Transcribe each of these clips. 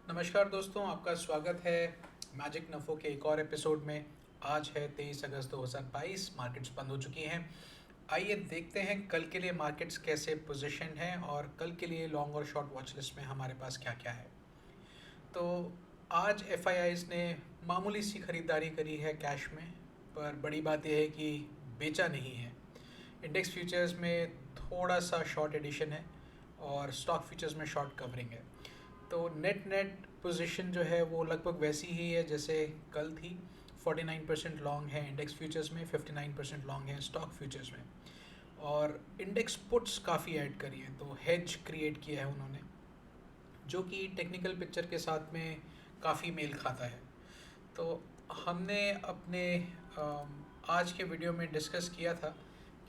नमस्कार दोस्तों, आपका स्वागत है मैजिक नफ़ो के एक और एपिसोड में। आज है 23 अगस्त 2022। मार्केट्स बंद हो चुकी हैं। आइए देखते हैं कल के लिए मार्केट्स कैसे पोजीशन हैं और कल के लिए लॉन्ग और शॉर्ट वॉच लिस्ट में हमारे पास क्या क्या है। तो आज एफआईआईज ने मामूली सी खरीदारी करी है कैश में, पर बड़ी बात यह है कि बेचा नहीं है। इंडेक्स फ्यूचर्स में थोड़ा सा शॉर्ट एडिशन है और स्टॉक फ्यूचर्स में शॉर्ट कवरिंग है। तो नेट नेट पोजीशन जो है वो लगभग वैसी ही है जैसे कल थी। 49% लॉन्ग है इंडेक्स फ्यूचर्स में, 59% लॉन्ग है स्टॉक फ्यूचर्स में। और इंडेक्स पुट्स काफ़ी ऐड करी है, तो हेज क्रिएट किया है उन्होंने, जो कि टेक्निकल पिक्चर के साथ में काफ़ी मेल खाता है। तो हमने अपने आज के वीडियो में डिस्कस किया था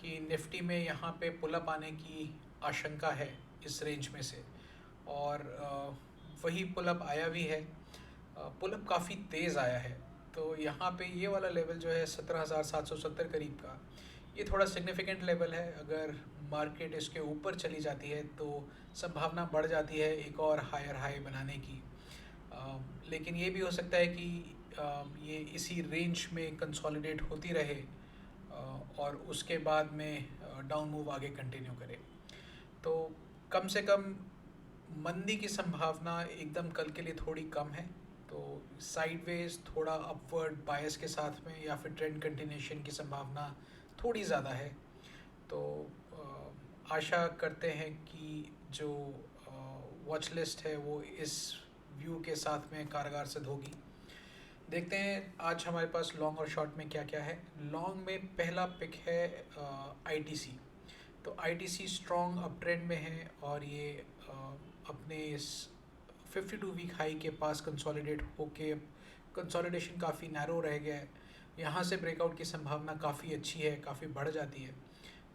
कि निफ्टी में यहाँ पे पुलअप आने की आशंका है इस रेंज में से, और वही पुलअप आया भी है। पुलअप काफ़ी तेज़ आया है। तो यहाँ पे ये वाला लेवल जो है 17,770 करीब का, ये थोड़ा सिग्निफिकेंट लेवल है। अगर मार्केट इसके ऊपर चली जाती है तो संभावना बढ़ जाती है एक और हायर हाई बनाने की। लेकिन ये भी हो सकता है कि ये इसी रेंज में कंसोलिडेट होती रहे और उसके बाद में डाउन मूव आगे कंटिन्यू करे। तो कम से कम मंदी की संभावना एकदम कल के लिए थोड़ी कम है। तो साइडवेज थोड़ा अपवर्ड बायस के साथ में या फिर ट्रेंड कंटिन्यूशन की संभावना थोड़ी ज़्यादा है। तो आशा करते हैं कि जो वॉच लिस्ट है वो इस व्यू के साथ में कारगर सिद्ध होगी। देखते हैं आज हमारे पास लॉन्ग और शॉर्ट में क्या क्या है। लॉन्ग में पहला पिक है आईटीसी। तो आईटीसी स्ट्रॉन्ग अप ट्रेंड में है और ये अपने इस 52 वीक हाई के पास कंसोलिडेट होके कंसोलिडेशन काफ़ी नैरो रह गया है। यहाँ से ब्रेकआउट की संभावना काफ़ी अच्छी है, काफ़ी बढ़ जाती है।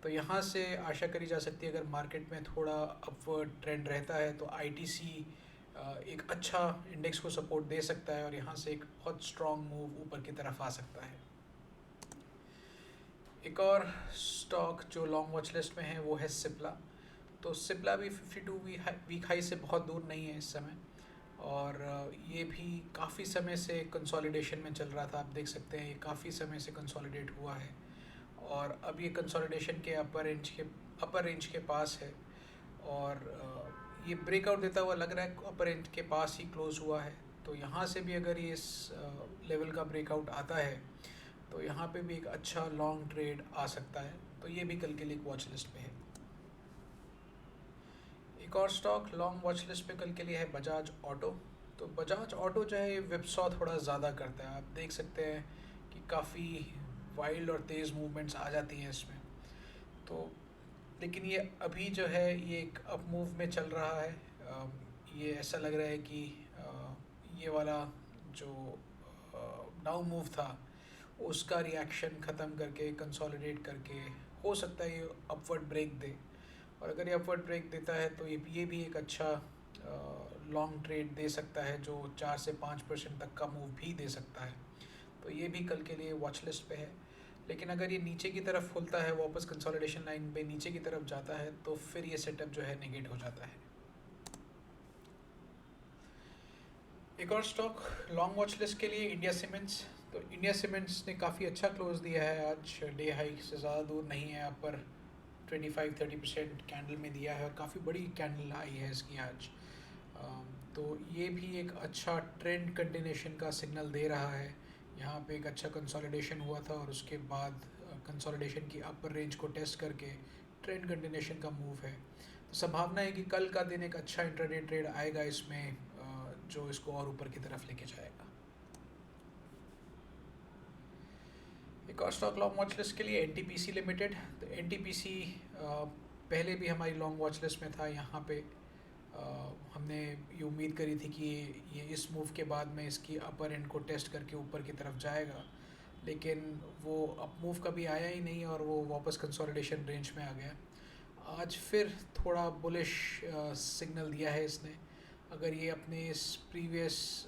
तो यहाँ से आशा करी जा सकती है अगर मार्केट में थोड़ा अपवर्ड ट्रेंड रहता है तो आईटीसी एक अच्छा इंडेक्स को सपोर्ट दे सकता है और यहाँ से एक बहुत स्ट्रॉन्ग मूव ऊपर की तरफ आ सकता है। एक और स्टॉक जो लॉन्ग वॉच लिस्ट में है वो है सिप्ला। तो सिप्ला भी 52 वीक हाई से बहुत दूर नहीं है इस समय, और ये भी काफ़ी समय से कंसोलिडेशन में चल रहा था। आप देख सकते हैं ये काफ़ी समय से कंसोलिडेट हुआ है और अब ये कंसोलिडेशन के अपर रेंज के पास है, और ये ब्रेकआउट देता हुआ लग रहा है। अपर रेंज के पास ही क्लोज हुआ है। तो यहाँ से भी अगर ये इस लेवल का ब्रेकआउट आता है तो यहाँ पे भी एक अच्छा लॉन्ग ट्रेड आ सकता है। तो ये भी कल के लिए एक वॉच लिस्ट पे है। एक और स्टॉक लॉन्ग वॉच लिस्ट पे कल के लिए है बजाज ऑटो। तो बजाज ऑटो जो है ये विपसॉ थोड़ा ज़्यादा करता है। आप देख सकते हैं कि काफ़ी वाइल्ड और तेज़ मूवमेंट्स आ जाती हैं इसमें। तो लेकिन ये अभी जो है ये एक अप मूव में चल रहा है। ये ऐसा लग रहा है कि ये वाला जो डाउन मूव था उसका रिएक्शन ख़त्म करके कंसोलिडेट करके हो सकता है ये अपवर्ड ब्रेक दे। और अगर ये अपवर्ड ब्रेक देता है तो ये भी एक अच्छा लॉन्ग ट्रेड दे सकता है, जो 4 से 5% तक का मूव भी दे सकता है। तो ये भी कल के लिए वॉच लिस्ट पे है। लेकिन अगर ये नीचे की तरफ खुलता है, वापस कंसोलिडेशन लाइन पे नीचे की तरफ जाता है, तो फिर ये सेटअप जो है नेगेट हो जाता है। एक और स्टॉक लॉन्ग वॉच लिस्ट के लिए इंडिया सीमेंट्स। तो इंडिया सीमेंट्स ने काफ़ी अच्छा क्लोज दिया है आज, डे हाई से ज़्यादा दूर नहीं है, यहाँ पर 25-30% कैंडल में दिया है और काफ़ी बड़ी कैंडल आई है इसकी आज। तो ये भी एक अच्छा ट्रेंड कंटिन्यूशन का सिग्नल दे रहा है। यहाँ पे एक अच्छा कंसोलिडेशन हुआ था और उसके बाद कंसोलिडेशन की अपर रेंज को टेस्ट करके ट्रेंड कंटिन्यूशन का मूव है। तो संभावना है कि कल का दिन एक अच्छा इंट्राडे ट्रेड आएगा इसमें, जो इसको और ऊपर की तरफ लेके जाएगा। एक और स्टॉक लॉन्ग वॉच लिस्ट के लिए एनटीपीसी लिमिटेड। तो एनटीपीसी पहले भी हमारी लॉन्ग वॉच लिस्ट में था। यहाँ पे हमने ये उम्मीद करी थी कि ये इस मूव के बाद में इसकी अपर एंड को टेस्ट करके ऊपर की तरफ जाएगा, लेकिन वो अप मूव कभी आया ही नहीं और वो वापस कंसोलिडेशन रेंज में आ गया। आज फिर थोड़ा बुलिश सिग्नल दिया है इसने। अगर ये अपने इस प्रीवियस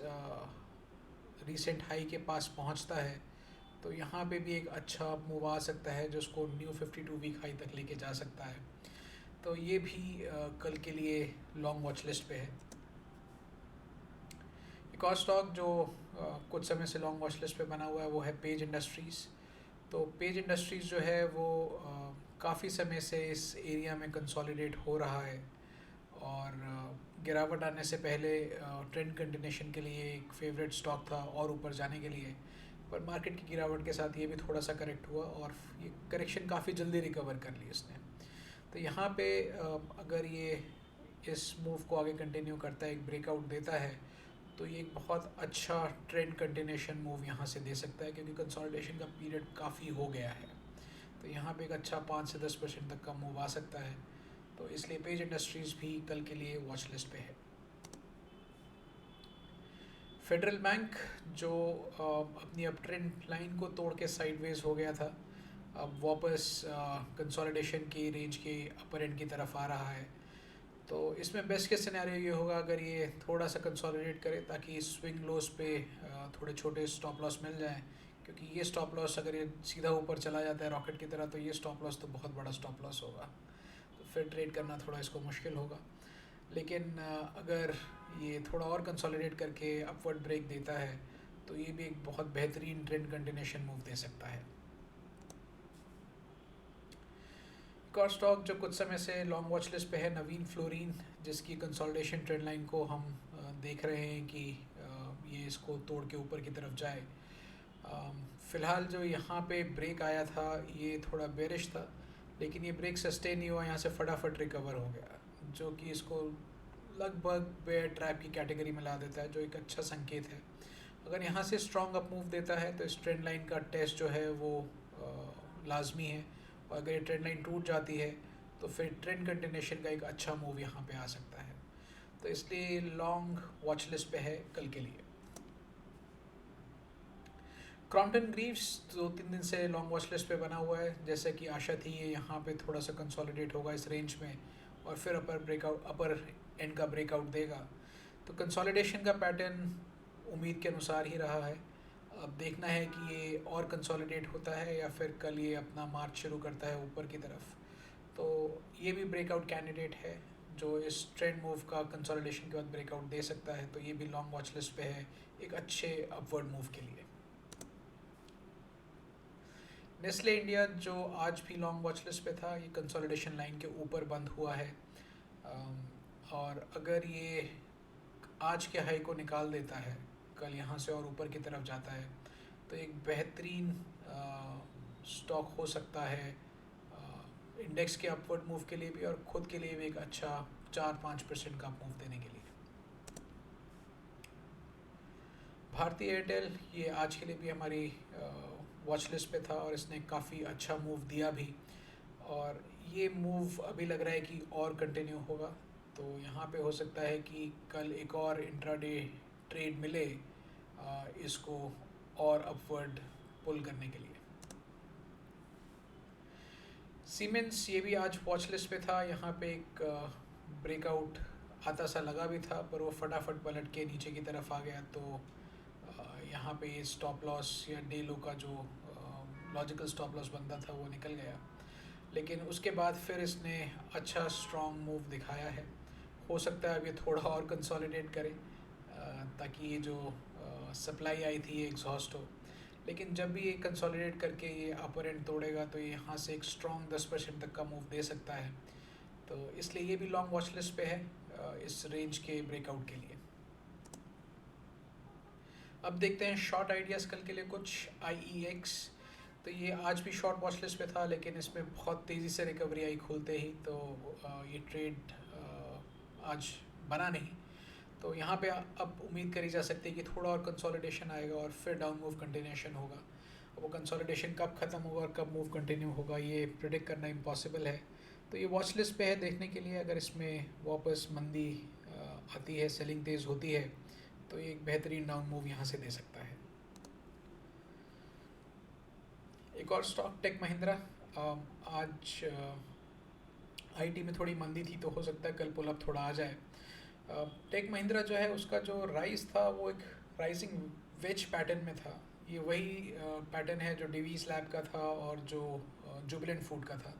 रीसेंट हाई के पास पहुंचता है तो यहाँ पे भी एक अच्छा मूव आ सकता है जो उसको न्यू 52 वीक हाई तक लेके जा सकता है। तो ये भी कल के लिए लॉन्ग वॉच लिस्ट पे है। एक और स्टॉक जो कुछ समय से लॉन्ग वॉच लिस्ट पे बना हुआ है वो है पेज इंडस्ट्रीज़। तो पेज इंडस्ट्रीज़ जो है वो काफ़ी समय से इस एरिया में कंसोलिडेट हो रहा है और गिरावट आने से पहले ट्रेंड कंटिन्यूशन के लिए एक फेवरेट स्टॉक था और ऊपर जाने के लिए। पर मार्केट की गिरावट के साथ ये भी थोड़ा सा करेक्ट हुआ और ये करेक्शन काफ़ी जल्दी रिकवर कर ली इसने। तो यहाँ पे अगर ये इस मूव को आगे कंटिन्यू करता है, एक ब्रेकआउट देता है, तो ये एक बहुत अच्छा ट्रेंड कंटिन्यूशन मूव यहाँ से दे सकता है क्योंकि कंसोलिडेशन का पीरियड काफ़ी हो गया है। तो यहाँ पे एक अच्छा 5 से 10% तक का मूव आ सकता है। तो इसलिए पेज इंडस्ट्रीज़ भी कल के लिए वॉच लिस्ट पे है। फेडरल बैंक जो अपनी अप ट्रेंड लाइन को तोड़ के साइडवेज हो गया था, अब वापस कंसोलिडेशन की रेंज के अपर एंड की तरफ आ रहा है। तो इसमें बेस्ट केस सिनेरियो ये होगा अगर ये थोड़ा सा कंसोलिडेट करे ताकि स्विंग लॉस पे थोड़े छोटे स्टॉप लॉस मिल जाएं, क्योंकि ये स्टॉप लॉस अगर ये सीधा ऊपर चला जाता है रॉकेट की तरह तो ये स्टॉप लॉस तो बहुत बड़ा स्टॉप लॉस होगा। तो फिर ट्रेड करना थोड़ा इसको मुश्किल होगा। लेकिन अगर ये थोड़ा और कंसोलिडेट करके अपवर्ड ब्रेक देता है तो ये भी एक बहुत बेहतरीन ट्रेंड कंटिन्यूशन मूव दे सकता है। एक और स्टॉक जो कुछ समय से लॉन्ग वॉच लिस्ट पे है, नवीन फ्लोरीन, जिसकी कंसोलिडेशन ट्रेंड लाइन को हम देख रहे हैं कि ये इसको तोड़ के ऊपर की तरफ जाए। फ़िलहाल जो यहाँ पे ब्रेक आया था ये थोड़ा बेरिश था, लेकिन ये ब्रेक सस्टेन नहीं हुआ, यहाँ से फटाफट रिकवर हो गया, जो कि इसको लगभग बेयर ट्रैप की कैटेगरी में ला देता है, जो एक अच्छा संकेत है। अगर यहाँ से स्ट्रॉन्ग अप मूव देता है तो इस ट्रेंड लाइन का टेस्ट जो है वो लाजमी है, और अगर ये ट्रेंड लाइन टूट जाती है तो फिर ट्रेंड कंटिन्यूशन का एक अच्छा मूव यहाँ पे आ सकता है। तो इसलिए लॉन्ग वॉच लिस्ट पे है कल के लिए। क्रॉम्पटन ग्रीव्स 2-3 दिन से लॉन्ग वॉच लिस्ट पे बना हुआ है, जैसे कि आशा थी ये यहाँ पे थोड़ा सा कंसोलिडेट होगा इस रेंज में और फिर अपर एंड का ब्रेकआउट देगा। तो कंसोलिडेशन का पैटर्न उम्मीद के अनुसार ही रहा है। अब देखना है कि ये और कंसोलिडेट होता है या फिर कल ये अपना मार्च शुरू करता है ऊपर की तरफ। तो ये भी ब्रेकआउट कैंडिडेट है जो इस ट्रेंड मूव का कंसोलिडेशन के बाद ब्रेकआउट दे सकता है। तो ये भी लॉन्ग वॉच लिस्ट पे है एक अच्छे अपवर्ड मूव के लिए। नेस्ले इंडिया जो आज भी लॉन्ग वॉच लिस्ट पे था, ये कंसोलिडेशन लाइन के ऊपर बंद हुआ है, और अगर ये आज के हाई को निकाल देता है, कल यहाँ से और ऊपर की तरफ जाता है, तो एक बेहतरीन स्टॉक हो सकता है इंडेक्स के अपवर्ड मूव के लिए भी और ख़ुद के लिए भी एक अच्छा 4-5% का मूव देने के लिए। भारतीय एयरटेल ये आज के लिए भी हमारी वॉच लिस्ट पे था और इसने काफ़ी अच्छा मूव दिया भी, और ये मूव अभी लग रहा है कि और कंटिन्यू होगा। तो यहाँ पे हो सकता है कि कल एक और इंट्राडे ट्रेड मिले इसको और अपवर्ड पुल करने के लिए। सीमेंस ये भी आज वॉच लिस्ट पे था, यहाँ पे एक ब्रेकआउट आता सा लगा भी था पर वो फटाफट पलट के नीचे की तरफ आ गया। तो यहाँ पे स्टॉप लॉस या डे लो का जो लॉजिकल स्टॉप लॉस बनता था वो निकल गया, लेकिन उसके बाद फिर इसने अच्छा स्ट्रॉन्ग मूव दिखाया है। हो सकता है अब ये थोड़ा और कंसोलिडेट करे ताकि ये जो सप्लाई आई थी ये एग्जॉस्ट हो, लेकिन जब भी ये कंसोलिडेट करके ये अपर एंड तोड़ेगा तो ये यहाँ से एक स्ट्रॉन्ग 10% तक का मूव दे सकता है। तो इसलिए ये भी लॉन्ग वॉच लिस्ट पे है इस रेंज के ब्रेकआउट के लिए। अब देखते हैं शॉर्ट आइडियाज़ कल के लिए कुछ। IEX तो ये आज भी शॉर्ट वॉच लिस्ट पे था, लेकिन इसमें बहुत तेज़ी से रिकवरी आई खुलते ही, तो ये ट्रेड आज बना नहीं। तो यहाँ पे अब उम्मीद करी जा सकती है कि थोड़ा और कंसोलिडेशन आएगा और फिर डाउन मूव कंटिन्यूशन होगा। वो कंसोलिडेशन कब ख़त्म होगा और कब मूव कंटिन्यू होगा ये प्रिडिक्ट करना इम्पॉसिबल है। तो ये वॉच लिस्ट पे है देखने के लिए। अगर इसमें वापस मंदी आती है, सेलिंग तेज़ होती है, तो ये एक बेहतरीन डाउन मूव यहाँ से दे सकता है। एक और स्टॉक टेक महिंद्रा, आज IT में थोड़ी मंदी थी तो हो सकता है कल पुल अप थोड़ा आ जाए। टेक महिंद्रा जो है उसका जो राइज था वो एक राइजिंग वेज पैटर्न में था। ये वही पैटर्न है जो DV स्लैब का था और जो जुबिलेंट फूड का था।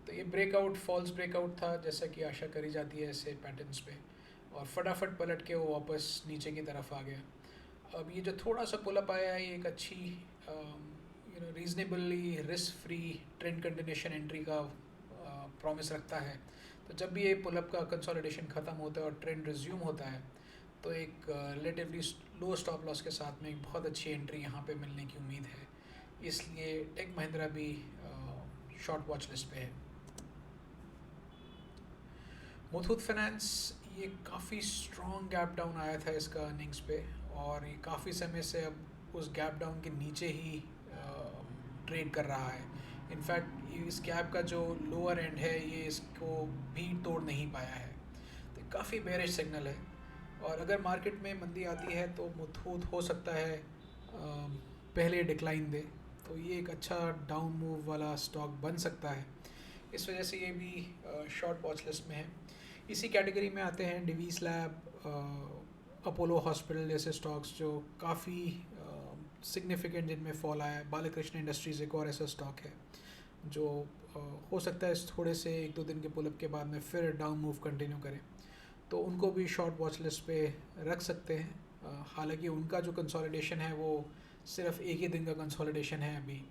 तो ये ब्रेकआउट फॉल्स ब्रेकआउट था, जैसा कि आशा करी जाती है ऐसे पैटर्न्स पे। और फटाफट पलट के वो वापस नीचे की तरफ आ गया। अब ये जो थोड़ा सा पुलअप आया है, ये एक अच्छी reasonably risk free trend continuation entry का प्रॉमिस रखता है। तो जब भी ये पुलअप का कंसोलिडेशन ख़त्म होता है और ट्रेंड रिज्यूम होता है, तो एक रिलेटिवली लो स्टॉप लॉस के साथ में एक बहुत अच्छी एंट्री यहाँ पे मिलने की उम्मीद है। इसलिए टेक महिंद्रा भी शॉर्ट वॉच लिस्ट पे है। मुथूट फाइनेंस, ये काफ़ी स्ट्रॉन्ग गैप डाउन आया था इसका अर्निंग्स पे, और ये काफ़ी समय से अब उस गैप डाउन के नीचे ही ट्रेड कर रहा है। इनफैक्ट इस गैप का जो लोअर एंड है ये इसको भी तोड़ नहीं पाया है, तो काफ़ी बेरिश सिग्नल है। और अगर मार्केट में मंदी आती है तो मुथूट हो सकता है पहले डिक्लाइन दे, तो ये एक अच्छा डाउन मूव वाला स्टॉक बन सकता है। इस वजह से ये भी शॉर्ट वॉच लिस्ट में है। इसी कैटेगरी में आते हैं डिवीस लैब, अपोलो हॉस्पिटल जैसे स्टॉक्स जो काफ़ी सिग्निफिकेंट जिनमें फॉल आया है। बालकृष्ण इंडस्ट्रीज़ एक और ऐसा स्टॉक है जो हो सकता है इस थोड़े से 1-2 दिन के पुलअप के बाद में फिर डाउन मूव कंटिन्यू करें, तो उनको भी शॉर्ट वॉच लिस्ट पे रख सकते हैं। हालांकि उनका जो कंसोलिडेशन है वो सिर्फ एक ही दिन का कंसोलिडेशन है अभी,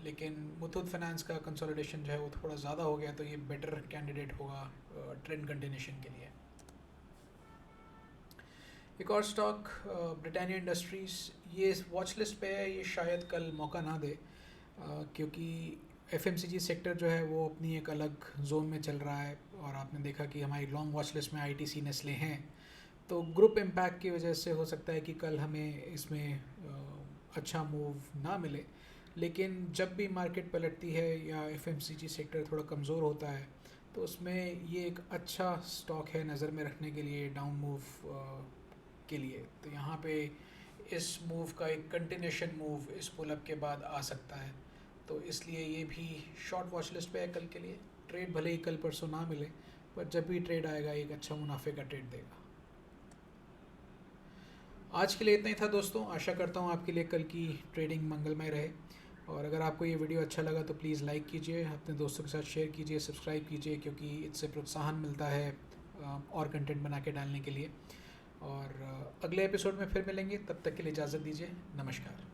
लेकिन मुथूट फाइनेंस का कंसोलिडेशन जो है वो थोड़ा ज़्यादा हो गया, तो ये बेटर कैंडिडेट होगा ट्रेंड कंटिन्यूशन के लिए। एक और स्टॉक ब्रिटानिया इंडस्ट्रीज़, ये वॉच लिस्ट पे है। ये शायद कल मौका ना दे, क्योंकि एफएमसीजी सेक्टर जो है वो अपनी एक अलग जोन में चल रहा है, और आपने देखा कि हमारी लॉन्ग वॉच लिस्ट में आईटीसी नेस्ले हैं, तो ग्रुप इम्पैक्ट की वजह से हो सकता है कि कल हमें इसमें अच्छा मूव ना मिले। लेकिन जब भी मार्केट पलटती है या एफएमसीजी सेक्टर थोड़ा कमज़ोर होता है, तो उसमें ये एक अच्छा स्टॉक है नज़र में रखने के लिए डाउन मूव के लिए। तो यहाँ पे इस मूव का एक कंटिन्यूशन मूव इस पुलअप के बाद आ सकता है, तो इसलिए ये भी शॉर्ट वॉच लिस्ट पे है कल के लिए। ट्रेड भले ही कल परसों ना मिले, पर जब भी ट्रेड आएगा एक अच्छा मुनाफे का ट्रेड देगा। आज के लिए इतना ही था दोस्तों। आशा करता हूँ आपके लिए कल की ट्रेडिंग मंगलमय रहे, और अगर आपको ये वीडियो अच्छा लगा तो प्लीज़ लाइक कीजिए, अपने दोस्तों के साथ शेयर कीजिए, सब्सक्राइब कीजिए, क्योंकि इससे प्रोत्साहन मिलता है और कंटेंट बना के डालने के लिए। और अगले एपिसोड में फिर मिलेंगे, तब तक के लिए इजाज़त दीजिए। नमस्कार।